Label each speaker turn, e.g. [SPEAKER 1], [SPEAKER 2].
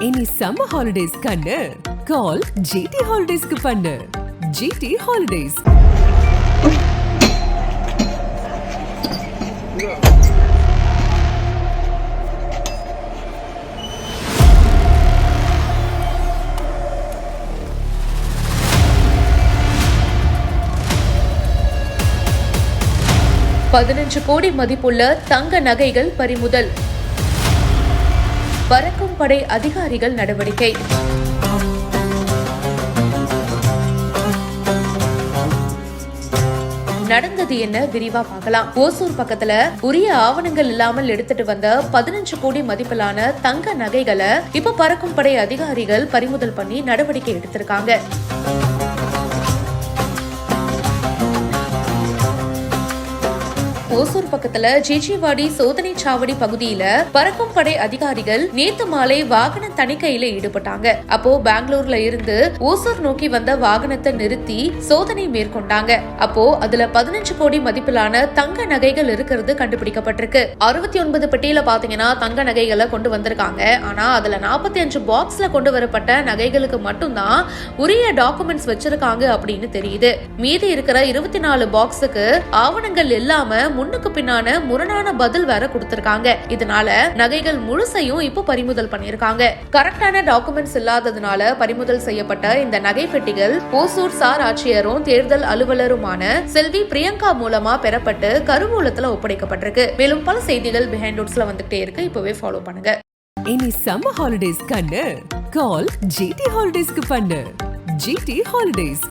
[SPEAKER 1] இனி summer holidays கண்ணு கால் GT ஹாலிடேஸ்க்கு பண்ணு. GT holidays.
[SPEAKER 2] $15 கோடி மதிப்புள்ள தங்க நகைகள் பறிமுதல். பறக்கும் படை அதிகாரிகள் நடவடிக்கை. நடந்தது என்ன விரிவா பார்க்கலாம். ஓசூர் பக்கத்துல உரிய ஆவணங்கள் இல்லாமல் எடுத்துட்டு வந்த 15 கோடி மதிப்பிலான தங்க நகைகளை இப்ப பறக்கும் படை அதிகாரிகள் பறிமுதல் பண்ணி நடவடிக்கை எடுத்திருக்காங்க. ஓசூர் பக்கத்துல ஜிஜிவாடி சோதனை சாவடி பகுதியில பறக்கும் படை அதிகாரிகள் நேத்து மாலை வாகன தணிக்கையில ஈடுபட்டாங்க. அப்போ பெங்களூர்ல இருந்து ஓசூர் நோக்கி வந்த வாகனத்தை நிறுத்தி சோதனை மேற்கொண்டாங்க. அப்போ அதுல 15 கோடி மதிப்பிலான தங்க நகைகள் இருக்கிறது கண்டுபிடிக்கப்பட்டிருக்கு. 69 பெட்டியில பாத்தீங்கன்னா தங்க நகைகளை கொண்டு வந்திருக்காங்க. ஆனா அதுல 45 பாக்ஸ்ல கொண்டு வரப்பட்ட நகைகளுக்கு மட்டும்தான் உரிய டாக்குமெண்ட்ஸ் வச்சிருக்காங்க அப்படின்னு தெரியுது. மீதி இருக்கிற 24 பாக்ஸுக்கு ஆவணங்கள் இல்லாம முன்னுக்கு பின்னான முரணான பதில் வேற கொடுத்திருக்காங்க. இதனால நகைகள் முழுசையும் இப்ப பறிமுதல் பண்ணிருக்காங்க. கரெக்டான டாக்குமெண்ட்ஸ் இல்லாததுனால பறிமுதல் செய்யப்பட்ட இந்த நகை பெட்டிகள் ஓசூர் சார் ஆட்சியரும் தேர்தல் அலுவலருமான செல்வி பிரியங்கா மூலமா பெறப்பட்டு கருவூலத்துல ஒப்படைக்கப்பட்டிருக்கு. மேலும் பல செய்திகள் பிஹைண்ட் நோட்ஸ்ல வந்துகிட்டே இருக்கு. இப்பவே ஃபாலோ பண்ணுங்க.
[SPEAKER 1] இனி சம்மர் ஹாலிடேஸ் கண்ணு கால் ஜிடி ஹாலிடேஸ்க்கு பண்ணு. GT holidays.